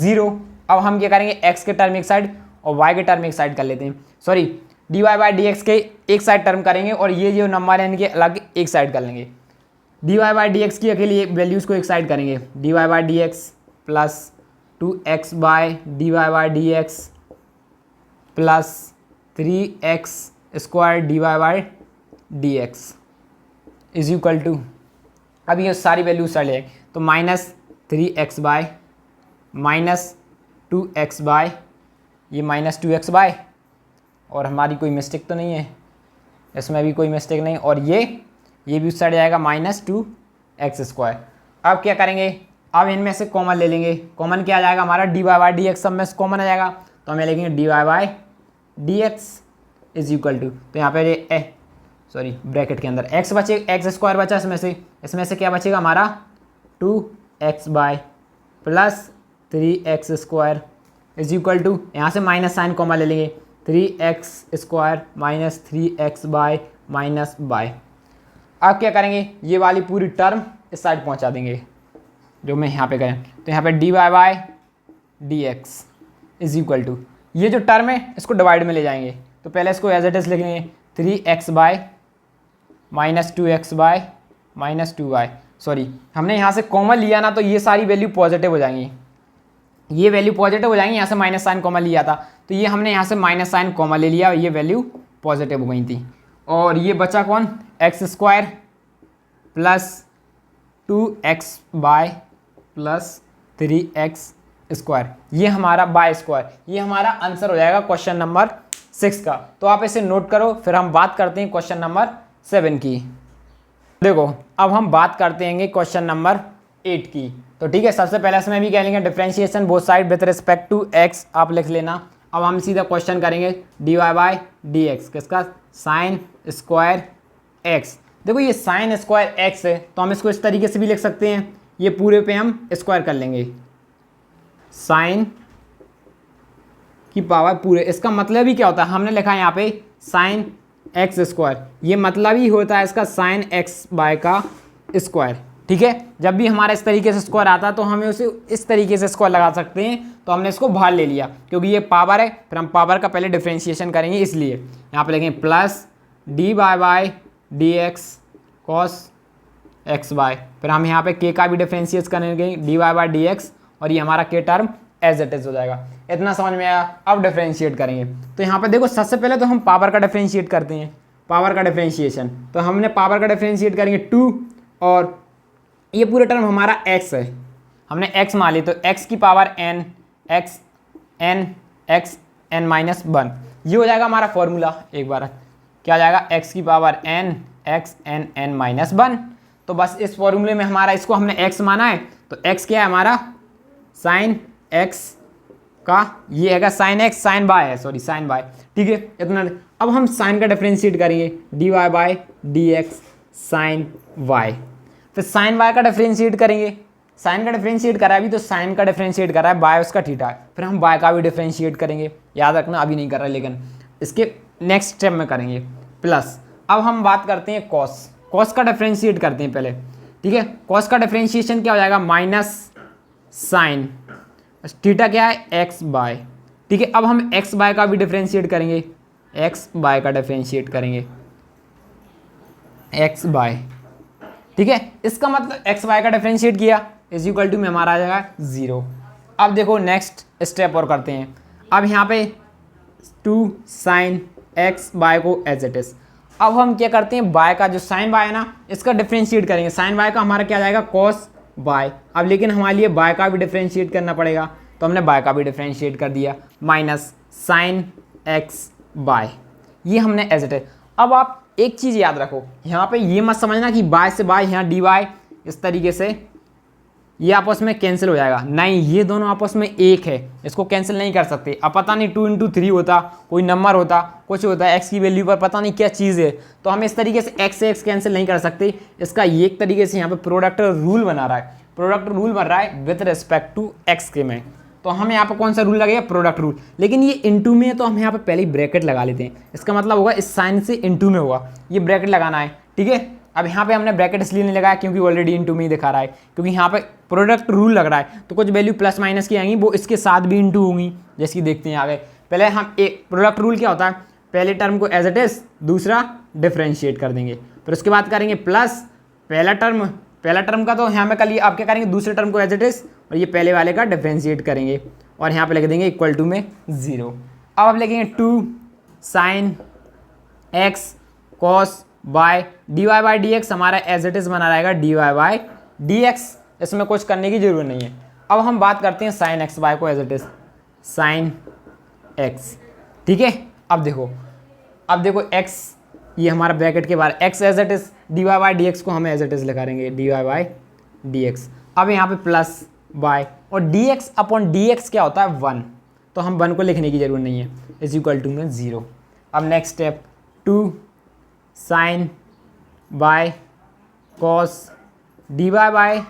0। अब हम क्या करेंगे x के टर्म एक साइड और y के टर्म एक साइड कर लेते हैं, sorry d Y by D x के एक साइड टर्म करेंगे और ये जो नंबर है इनके अलग एक साइड कर लेंगे। D Y by D x की अकेली वैल्यूज़ को एक साइड करेंगे, D Y by D x plus 2x by d Y by D x plus 3x square d Y by D x is equal to, अब ये सारी values side ले तो -3x बाय -2x बाय ये -2x bye, और हमारी कोई mistake तो नहीं है इसमें भी कोई मिस्टेक नहीं, और ये भी उस साइड जाएगा -2x स्क्वायर। अब क्या करेंगे, अब इनमें से कॉमन ले लेंगे। कॉमन क्या आ जाएगा हमारा, D Y by D x सब में से कॉमन आ जाएगा, तो हमें लेंगे D Y by D x is equal to, तो यहाँ पे सॉरी ब्रैकेट के अंदर एक्स बचे, एक्स स्क्वायर बचा इसमें से क्या बचेगा हमारा 2x by plus 3x square is equal to, यहाँ से माइनस साइन कॉमा ले लेंगे, 3x square minus 3x by minus by. अब क्या करेंगे, ये वाली पूरी टर्म इस साइड पहुँचा देंगे जो मैं यहाँ पे गए, तो यहाँ पे d Y by D x is equal to, ये जो टर्म है इसको डिवाइड में ले जाएंगे, तो पहले इसको एज इट इज लिख लेंगे 3x by minus 2x bye minus 2y। Sorry हमने यहाँ से कॉमन लिया ना, तो ये सारी वैल्यू पॉजिटिव हो जाएंगी, ये वैल्यू पॉजिटिव हो जाएंगी, यहाँ से माइनस साइन कॉमन लिया था, तो ये हमने यहाँ से माइनस साइन कॉमन ले लिया और ये वैल्यू पॉजिटिव हो गई थी। और ये बचा कौन, x square plus 2x by plus 3x square, ये हमारा बाय स्क्वायर, ये हमारा आंसर हो जाएगा क्वेश्चन नंबर 6 का। तो आप इसे नोट करो, फिर हम बात करते हैं क्वेश्चन नंबर 7 की। देखो अब हम बात करते हैं क्वेश्चन नंबर 8 की। तो ठीक है, सबसे पहले इसमें भी कह लेंगे differentiation both side with respect to x, आप लिख लेना। अब हम सीधा क्वेश्चन करेंगे D Y by D x, किसका, साइन स्क्वायर एक्स। देखो ये साइन स्क्वायर एक्स है, तो हम इसको इस तरीके से भी लिख सकते हैं, ये पूरे पे हम स्क्वायर कर लेंगे, साइन की पावर पूरे। इसका मतलब ही क्या होता है, हमने लिखा है यहाँ पे साइन एक्स स्क्वायर, ये मतलब ही होता है इसका साइन एक्स बाय का स्क्वायर। ठीक है, जब भी हमारा इस तरीके से स्क्वायर आता है तो हमें उसे इस तरीके से स्क्वायर लगा सकते हैं, तो हमने इसको बाहर ले लिया क्योंकि ये पावर है, फिर हम पावर का पहले डिफरेंशिएशन करेंगे, इसलिए यहाँ पे लिखेंगे plus D Y by D x cos x by, फिर हम यहाँ पे के का भी डिफरेंशिएट करेंगे D Y by D x, और ये हमारा के टर्म एज इट इज हो जाएगा। इतना समझ में आया। अब डिफरेंशिएट करेंगे, तो यहाँ पे देखो सबसे पहले तो हम पावर का डिफरेंशिएट करते हैं, पावर का डिफरेंशिएशन, तो हमने पावर का डिफरेंशिएट करेंगे 2, और ये पूरा टर्म हमारा x है, हमने x मान ली, तो x की power n, x n minus 1, ये हो जाएगा हमारा फॉर्मूला। एक बार क्या हो जाएगा, x की power n x n minus 1। तो बस इस फॉर्मूले में हमारा इसको हमने x माना है, तो x क्या है हमारा साइन x का, ये है साइन x, साइन बाय है, सॉरी साइन बाय। ठीक है, इतना। अब हम साइन का डिफरेंशिएट करेंगे D Y by D x sine y, फिर साइन वाई का डिफरेंशिएट करेंगे, साइन का डिफरेंशिएट करा है अभी, तो साइन का डिफरेंशिएट करा है बाय उसका थीटा है, फिर हम बाय का भी डिफरेंशिएट करेंगे, याद रखना अभी नहीं कर रहा है लेकिन इसके नेक्स्ट स्टेप में करेंगे। प्लस अब हम बात करते हैं कॉस, कॉस का डिफरेंशिएट करते हैं पहले। ठीक है, कॉस का डिफरेंशिएशन क्या हो जाएगा, माइनस साइन थीटा क्या है एक्स बाय। ठीक है, अब हम एक्स बाय का भी डिफरेंशिएट करेंगे, एक्स बाय का डिफरेंशिएट करेंगे एक्स बाय। ठीक है, इसका मतलब एक्स वाई का डिफरेंशिएट किया इज इक्वल टू में हमारा आ जाएगा 0। अब देखो नेक्स्ट स्टेप और करते हैं, अब यहाँ पे 2 साइन एक्स बाय को एज इट इज। अब हम क्या करते हैं, बाय का जो साइन बाय है ना, इसका डिफरेंशिएट करेंगे, साइन बाय का हमारा क्या आ जाएगा कॉस बाय। अब लेकिन हमारे लिए बाय का भी डिफरेंशिएट करना पड़ेगा, तो हमने बाय का भी डिफरेंशिएट कर दिया, माइनस साइन एक्स बाय, ये हमने एज इट इज। अब आप एक चीज़ याद रखो, यहाँ पे ये मत समझना कि बाय से बाय यहाँ डी वाई इस तरीके से ये आपस में कैंसिल हो जाएगा, नहीं, ये दोनों आपस में एक है, इसको कैंसिल नहीं कर सकते। अब पता नहीं 2 × 3 होता, कोई नंबर होता, कुछ होता है, एक्स की वैल्यू पर पता नहीं क्या चीज़ है, तो हम इस तरीके से एक्स कैंसिल नहीं कर सकते। इसका ये एक तरीके से यहाँ पे प्रोडक्ट रूल बना रहा है, प्रोडक्ट रूल बन रहा है विथ रिस्पेक्ट टू एक्स के में, तो हम यहाँ पर कौन सा रूल लगेगा, प्रोडक्ट रूल। लेकिन ये इनटू में है, तो हम यहाँ पे पहले ही ब्रैकेट लगा लेते हैं, इसका मतलब होगा इस साइन से इनटू में होगा, ये ब्रैकेट लगाना है। ठीक है, अब यहाँ पे हमने ब्रैकेट इसलिए नहीं लगाया क्योंकि ऑलरेडी इनटू में ही दिखा रहा है, क्योंकि यहाँ पे प्रोडक्ट रूल लग रहा है, तो कुछ वैल्यू प्लस माइनस की आएंगी, वो इसके साथ भी इनटू होंगी, जैसे देखते हैं आगे। पहले हम एक प्रोडक्ट रूल क्या होता है, पहले टर्म को एज इट इज, दूसरा डिफरेंशिएट कर देंगे, फिर उसके बाद करेंगे प्लस पहला टर्म का, तो यहाँ पे कल आप क्या करेंगे, दूसरे टर्म को एज इट इज, और ये पहले वाले का डिफरेंशिएट करेंगे, और यहाँ पे लिख देंगे इक्वल टू में 0। अब आप लिखेंगे 2 sine x cos by D Y by D x, हमारा एज इट इज बना रहेगा d Y by D x, इसमें कुछ करने की जरूरत नहीं है। अब हम बात करते हैं साइन एक्स बाय को as it is, sine x. ठीक है, अब देखो एक्स, ये हमारा ब्रैकेट के बाहर x as it is, d Y by D x को हम एज इट इज लिखा देंगे, d Y by D x. अब यहाँ पे प्लस बाय, और d x upon D x क्या होता है 1, तो हम 1 को लिखने की जरूरत नहीं है, इज इक्वल टू में 0। अब next step 2 sine by cos d Y by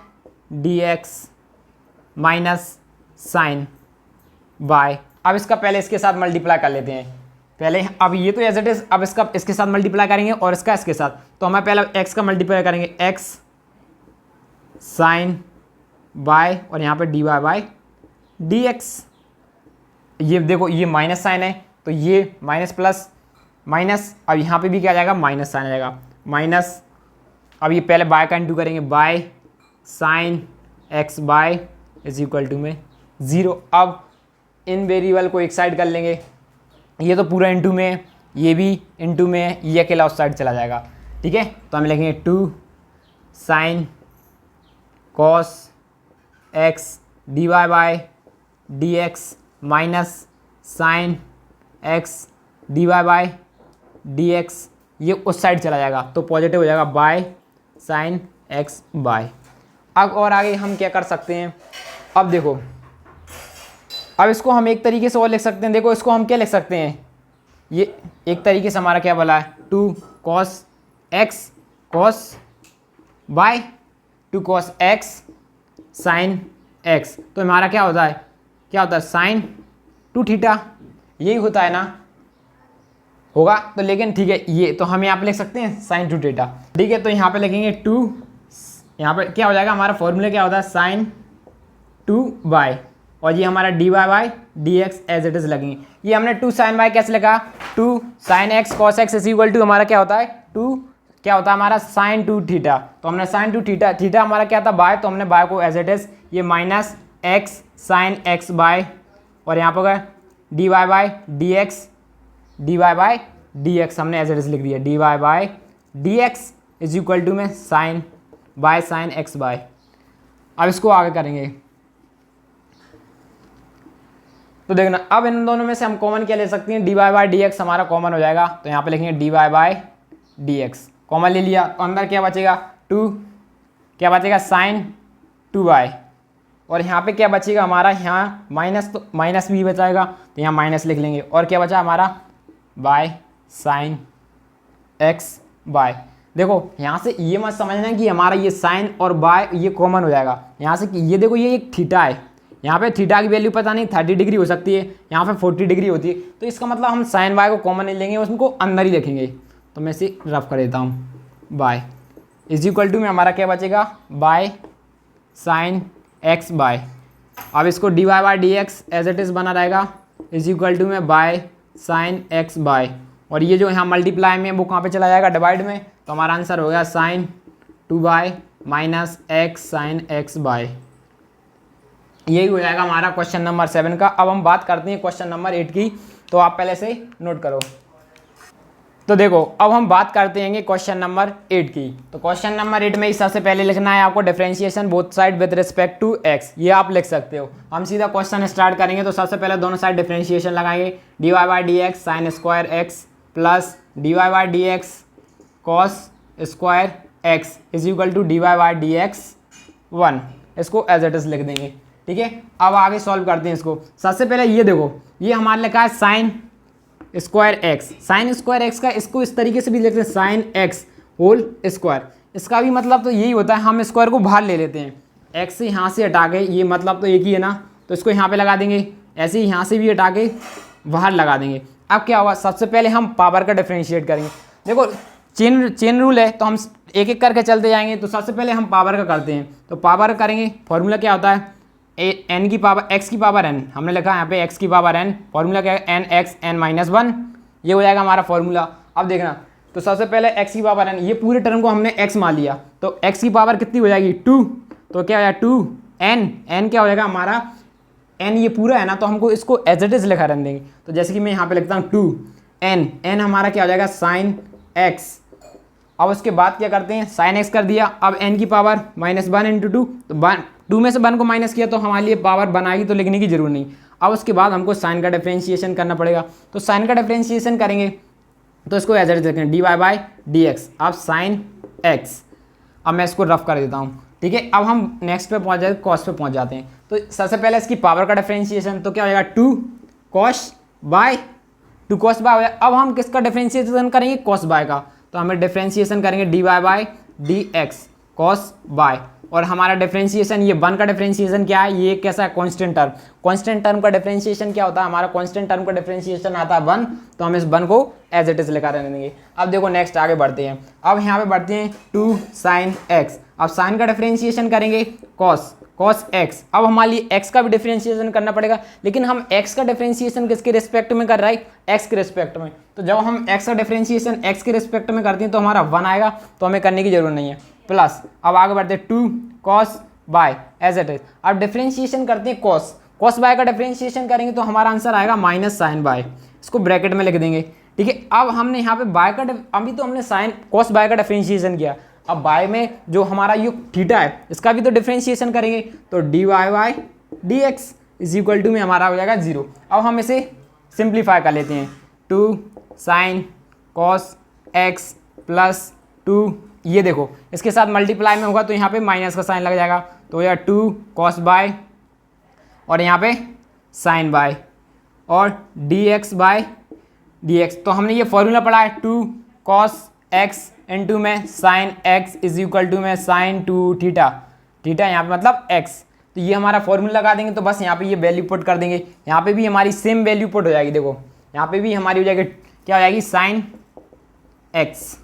D x minus sine by. अब इसका पहले इसके साथ मल्टीप्लाई कर लेते हैं पहले। अब ये तो एज इट इज, अब इसका इसके साथ मल्टीप्लाई करेंगे और इसका इसके साथ, तो हमें पहले x का मल्टीप्लाई करेंगे, x साइन बाय और यहाँ पे d Y by D x. ये देखो ये माइनस साइन है तो ये माइनस प्लस माइनस, अब यहाँ पे भी क्या आ जाएगा माइनस साइन आ जाएगा माइनस। अब ये पहले बाय का इंटू करेंगे, by sine x by is equal to में 0। अब इन वेरिएबल को एक साइड कर लेंगे, ये तो पूरा इंटू में है, ये भी इंटू में है, ये अकेला उस साइड चला जाएगा, ठीक है। तो हम लिखेंगे 2 sine cos x D Y by D x minus sine x D Y by D x, ये उस साइड चला जाएगा तो पॉजिटिव हो जाएगा बाय साइन एक्स बाय। अब और आगे हम क्या कर सकते हैं, अब देखो अब इसको हम एक तरीके से और लिख सकते हैं। देखो इसको हम क्या लिख सकते हैं, ये एक तरीके से हमारा क्या बोला है 2 cos x cos bye 2 cos x sine x, तो हमारा क्या होता है साइन 2 थीटा, यही होता है ना, होगा तो, लेकिन ठीक है ये तो हम यहाँ पे लिख सकते हैं साइन 2 थीटा, ठीक है। तो यहाँ पे लिखेंगे 2, यहाँ पे क्या हो जाएगा हमारा फॉर्मूला क्या होता है साइन 2 बाय, और ये हमारा D Y by D x as it is लगेंगे। ये हमने 2 साइन बाय कैसे लिखा, 2 sine x cos x is equal to हमारा क्या होता है 2 क्या होता है हमारा साइन 2 थीटा, तो हमने साइन 2 थीटा, थीटा हमारा क्या था बाय, तो हमने बाय को एज इट इज ये minus x sine x by, और यहाँ पर D Y by D x, D Y by D X हमने एज इट इज लिख दिया, D Y by D x is equal to में sine by sine x by. अब इसको आगे करेंगे तो देखना, अब इन दोनों में से हम कॉमन क्या ले सकते हैं, d Y by D x हमारा कॉमन हो जाएगा, तो यहाँ पे लिखेंगे D Y by D x, common ले लिया तो अंदर क्या बचेगा 2, क्या बचेगा साइन 2 बाय, और यहाँ पे क्या बचेगा हमारा, यहाँ माइनस, तो माइनस भी बचाएगा तो यहाँ माइनस लिख लेंगे, और क्या बचा हमारा बाय साइन एक्स बाय। देखो यहाँ से ये मत समझना कि हमारा ये साइन और बाय ये कॉमन हो जाएगा, यहाँ से कि ये देखो ये एक थीटा है, यहाँ पे थीटा की वैल्यू पता नहीं 30 डिग्री हो सकती है, यहाँ पे 40 डिग्री होती है, तो इसका मतलब हम साइन बाय को कॉमन नहीं लेंगे, उसको अंदर ही लिखेंगे। तो मैं इसे रफ कर देता हूँ, बाय इज इक्वल टू में हमारा क्या बचेगा बाय साइन एक्स बाय। अब इसको d Y by D x as it is बना रहेगा इज इक्वल टू में बाय साइन एक्स बाय, और ये जो यहाँ मल्टीप्लाई में वो कहाँ पे चला जाएगा डिवाइड में, तो हमारा आंसर हो गया sine 2 by minus x sine x by. यही हो जाएगा हमारा क्वेश्चन नंबर 7 का। अब हम बात करते हैं क्वेश्चन नंबर 8 की, तो आप पहले से नोट करो। तो देखो अब हम बात करते हैं क्वेश्चन नंबर 8 की। तो क्वेश्चन नंबर 8 में सबसे पहले लिखना है आपको differentiation both side with respect to x, ये आप लिख सकते हो। हम सीधा क्वेश्चन स्टार्ट करेंगे, तो सबसे पहले दोनों साइड डिफरेंशिएशन लगाएंगे, d Y by D x sine square x plus D Y by D x cos square x is equal to d Y by D x 1, इसको एज इट इज लिख देंगे, ठीक है। अब आगे सॉल्व करते हैं इसको। सबसे पहले ये देखो, ये हमारे लिखा है sign square x, sine square x का इसको इस तरीके से भी लिखते हैं साइन एक्स होल स्क्वायर, इसका भी मतलब तो यही होता है, हम स्क्वायर को बाहर ले लेते हैं, एक्स से यहाँ से हटा के, ये मतलब तो एक ही है ना, तो इसको यहाँ पे लगा देंगे, ऐसे ही यहाँ से भी हटा के बाहर लगा देंगे। अब क्या होगा, सबसे पहले हम पावर का डिफरेंशिएट करेंगे। देखो चेन रूल है, तो हम एक एक करके चलते जाएंगे। तो सबसे पहले हम पावर का करते हैं, तो पावर करेंगे, फॉर्मूला क्या होता है एन की पावर एक्स की पावर एन, हमने लिखा है यहाँ पे एक्स की पावर एन, फॉर्मूला क्या है एन एक्स एन माइनस 1, ये हो जाएगा हमारा फॉर्मूला। अब देखना, तो सबसे पहले एक्स की पावर एन, ये पूरे टर्म को हमने एक्स मान लिया, तो एक्स की पावर कितनी हो जाएगी 2, तो क्या हो जाएगा 2 एन क्या हो जाएगा हमारा एन, ये पूरा है ना, तो हमको इसको एज इट इज लिखा रहने देंगे। तो जैसे कि मैं यहाँ पे लिखता हूँ 2 एन हमारा क्या हो जाएगा साइन एक्स। अब उसके बाद क्या करते हैं, साइन एक्स कर दिया, अब एन की पावर माइनस 1 इंटू 2, तो 2 में से 1 को माइनस किया तो हमारे लिए पावर बनाएगी, तो लिखने की जरूरत नहीं। अब उसके बाद हमको साइन का डिफरेंशिएशन करना पड़ेगा, तो साइन का डिफरेंशिएशन करेंगे, तो इसको एज इट इज रखेंगे d Y by D x. अब साइन एक्स, अब मैं इसको रफ कर देता हूँ, ठीक है, अब हम नेक्स्ट पे पहुंच जाते हैं, कॉस पे पहुंच जाते हैं। तो सबसे पहले इसकी पावर का डिफरेंशिएशन, तो क्या हो जाएगा 2 कॉस बाय 2 कॉस बाय। अब हम किसका डिफरेंशिएशन करेंगे, कॉस बाय का, तो हमें डिफरेंशिएशन करेंगे D Y by D x cos by. और हमारा डिफरेंशिएशन, ये 1 का डिफरेंशिएशन क्या है, ये कैसा है, कांस्टेंट टर्म। कांस्टेंट टर्म का डिफरेंशिएशन क्या होता है, हमारा कांस्टेंट टर्म का डिफरेंशिएशन आता है 1, तो हम इस 1 को एज इट इज लेकर रहने देंगे। अब देखो नेक्स्ट आगे बढ़ते हैं। अब यहाँ पे बढ़ते हैं 2 साइन एक्स। अब साइन का डिफरेंशिएशन करेंगे कॉस एक्स। अब हमारे लिए एक्स का भी डिफरेंशिएशन करना पड़ेगा, लेकिन हम एक्स का डिफरेंशिएशन किसके रिस्पेक्ट में कर रहे हैं, एक्स के रिस्पेक्ट में। तो जब हम एक्स का डिफरेंशिएशन एक्स के रिस्पेक्ट में करते हैं तो हमारा 1 आएगा, तो हमें करने की जरूरत नहीं है। प्लस अब आगे बढ़ते हैं 2 cos by as it is. अब डिफरेंशिएशन करते हैं कॉस बाय का डिफरेंशिएशन करेंगे तो हमारा आंसर आएगा माइनस साइन बाय, इसको ब्रैकेट में लिख देंगे। ठीक है, अब हमने यहाँ पे बाय का, अभी तो हमने साइन कॉस बाय का डिफरेंशिएशन किया, अब बाय में जो हमारा ये थीटा है इसका भी तो डिफरेंशिएशन करेंगे, तो D Y by D x is equal to में हमारा हो जाएगा 0। अब हम इसे सिंप्लीफाई कर लेते हैं, 2 साइन कॉस एक्स प्लस 2, ये देखो इसके साथ मल्टीप्लाई में होगा तो यहाँ पे माइनस का साइन लग जाएगा, तो यह 2 कॉस बाय और यहाँ पे साइन बाय और d x by D x. तो हमने ये फॉर्मूला पढ़ा है 2 कॉस एक्स इंटू में sine x is equal to में साइन 2 थीटा, थीटा यहाँ पे मतलब एक्स। तो ये हमारा फॉर्मूला लगा देंगे, तो बस यहाँ पे ये वैल्यू पुट कर देंगे, यहाँ पे भी हमारी सेम वैल्यू पुट हो जाएगी। देखो यहाँ पे भी हमारी हो जाएगी, क्या हो जाएगी, साइन एक्स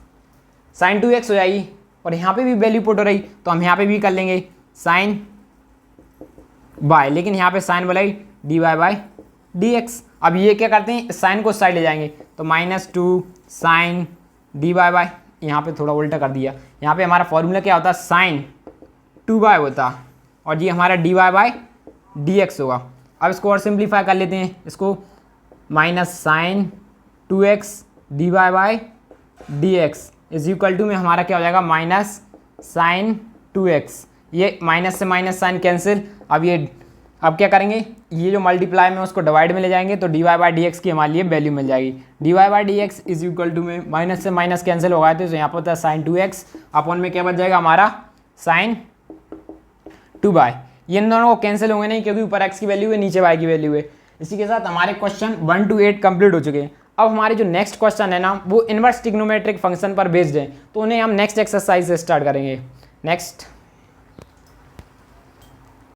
साइन 2x हो जाएगी, और यहाँ पे भी वैल्यू पुट हो रही, तो हम यहाँ पे भी कर लेंगे साइन बाय, लेकिन यहाँ पे साइन बोलाई d Y by D x. अब ये क्या करते हैं, साइन को साइड ले जाएंगे, तो -2 साइन डी वाई बाई, यहाँ पे थोड़ा उल्टा कर दिया, यहाँ पे हमारा फॉर्मूला क्या होता है, साइन 2y होता, और ये हमारा D Y by D x होगा। अब इसको और सिंप्लीफाई कर लेते हैं, इसको minus sine 2x d Y by D x is equal to में हमारा क्या हो जाएगा, माइनस साइन 2x। ये माइनस से माइनस साइन कैंसिल। अब क्या करेंगे, ये जो मल्टीप्लाई में उसको डिवाइड में ले जाएंगे, तो D Y by D x की हमारे लिए वैल्यू मिल जाएगी। D Y by D x is equal to में माइनस से माइनस कैंसिल होगा, तो यहाँ पर होता है साइन 2x, अपन में क्या बच जाएगा हमारा साइन 2y। ये इन दोनों को कैंसिल होंगे नहीं, क्योंकि ऊपर x की वैल्यू है, नीचे y की वैल्यू है। इसी के साथ हमारे क्वेश्चन 1 to 8 कंप्लीट हो चुके हैं। अब हमारे जो नेक्स्ट क्वेश्चन है ना, वो इनवर्स ट्रिग्नोमेट्रिक फंक्शन पर बेस्ड है, तो उन्हें हम नेक्स्ट एक्सरसाइज से स्टार्ट करेंगे। नेक्स्ट